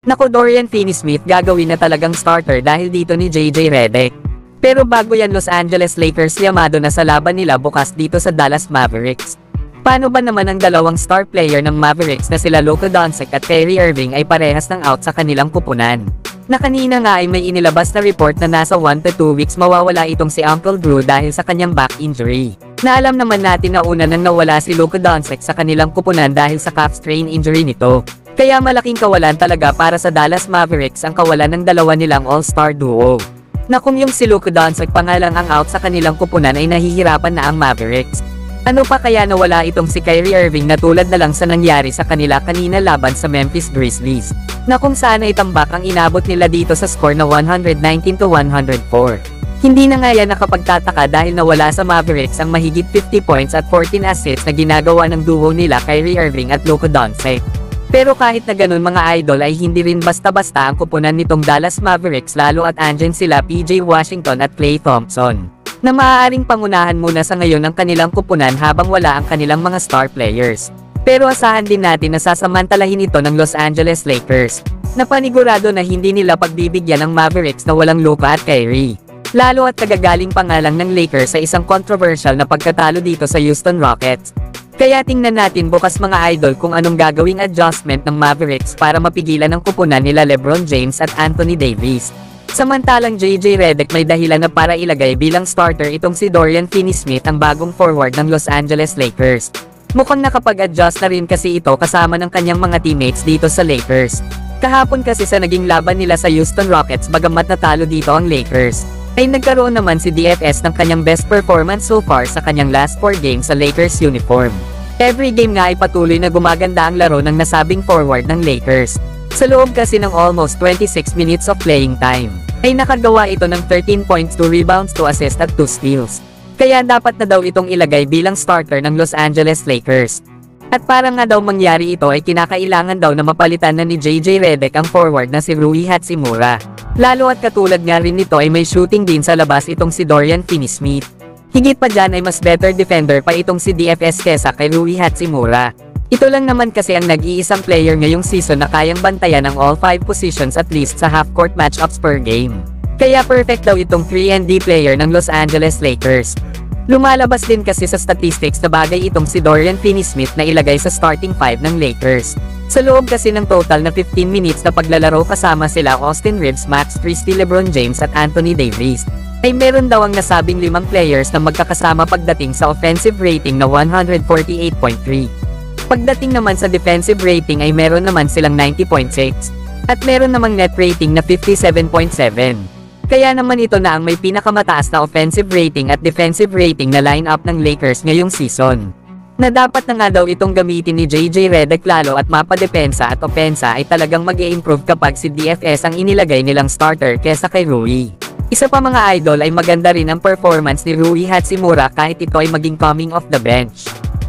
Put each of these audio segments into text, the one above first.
Naku, Dorian Finney-Smith gagawin na talagang starter dahil dito ni JJ Redick. Pero bago yan, Los Angeles Lakers yamado na sa laban nila bukas dito sa Dallas Mavericks. Paano ba naman ang dalawang star player ng Mavericks na sila Luka Doncic at Kyrie Irving ay parehas ng out sa kanilang kupunan? Na kanina nga ay may inilabas na report na nasa 1 to 2 weeks mawawala itong si Uncle Drew dahil sa kanyang back injury. Na alam naman natin na una nang nawala si Luka Doncic sa kanilang kupunan dahil sa calf strain injury nito. Kaya malaking kawalan talaga para sa Dallas Mavericks ang kawalan ng dalawa nilang all-star duo. Na kung yung si Luka Doncic pa nga lang ang out sa kanilang kupunan ay nahihirapan na ang Mavericks. Ano pa kaya nawala itong si Kyrie Irving na tulad na lang sa nangyari sa kanila kanina laban sa Memphis Grizzlies, na kung saan ay tambak ang inabot nila dito sa score na 119-104. Hindi na nga yan nakapagtataka dahil nawala sa Mavericks ang mahigit 50 points at 14 assists na ginagawa ng duo nila Kyrie Irving at Luka Doncic. Pero kahit na ganun mga idol ay hindi rin basta-basta ang kupunan nitong Dallas Mavericks lalo at andyan sila PJ Washington at Klay Thompson, na maaaring pangunahan muna sa ngayon ang kanilang kupunan habang wala ang kanilang mga star players. Pero asahan din natin na sasamantalahin ito ng Los Angeles Lakers, na panigurado na hindi nila pagbibigyan ng Mavericks na walang Luka at Kyrie. Lalo at kagagaling pa nga lang ng Lakers sa isang controversial na pagkatalo dito sa Houston Rockets. Kaya tingnan natin bukas mga idol kung anong gagawing adjustment ng Mavericks para mapigilan ang kupunan nila LeBron James at Anthony Davis. Samantalang JJ Redick may dahilan na para ilagay bilang starter itong si Dorian Finney-Smith, ang bagong forward ng Los Angeles Lakers. Mukhang nakapag-adjust na rin kasi ito kasama ng kanyang mga teammates dito sa Lakers. Kahapon kasi sa naging laban nila sa Houston Rockets, bagamat natalo dito ang Lakers, ay nagkaroon naman si DFS ng kanyang best performance so far sa kanyang last 4 games sa Lakers uniform. Every game nga ay patuloy na gumaganda ang laro ng nasabing forward ng Lakers. Sa loob kasi ng almost 26 minutes of playing time, ay nakagawa ito ng 13 points, 2 rebounds, 2 assists at 2 steals. Kaya dapat na daw itong ilagay bilang starter ng Los Angeles Lakers. At para nga daw mangyari ito ay kinakailangan daw na mapalitan na ni JJ Redick ang forward na si Rui Hachimura. Lalo at katulad nga rin nito ay may shooting din sa labas itong si Dorian Finney-Smith. Higit pa dyan ay mas better defender pa itong si DFS kesa kay Rui Hachimura. Ito lang naman kasi ang nag-iisang player ngayong season na kayang bantayan ang all 5 positions at least sa half-court matchups per game. Kaya perfect daw itong 3&D player ng Los Angeles Lakers. Lumalabas din kasi sa statistics na bagay itong si Dorian Finney-Smith na ilagay sa starting 5 ng Lakers. Sa loob kasi ng total na 15 minutes na paglalaro kasama sila Austin Reeves, Max Christie, LeBron James at Anthony Davis, ay meron daw ang nasabing 5 players na magkakasama pagdating sa offensive rating na 148.3. Pagdating naman sa defensive rating ay meron naman silang 90.6. At meron namang net rating na 57.7. Kaya naman ito na ang may pinakamataas na offensive rating at defensive rating na lineup ng Lakers ngayong season. Na dapat na nga daw itong gamitin ni JJ Redick lalo at mapadepensa at opensa ay talagang mag-i-improve kapag si DFS ang inilagay nilang starter kesa kay Rui. Isa pa mga idol ay maganda rin ang performance ni Rui Hachimura kahit ito ay maging coming off the bench.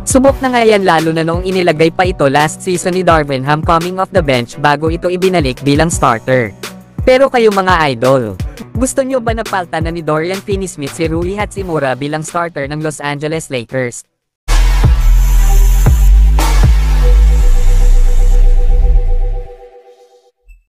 Subok na nga yan lalo na noong inilagay pa ito last season ni Darvin Ham coming off the bench bago ito ibinalik bilang starter. Pero kayo mga idol, gusto nyo ba napalta na ni Dorian Finney-Smith si Rui Hachimura bilang starter ng Los Angeles Lakers?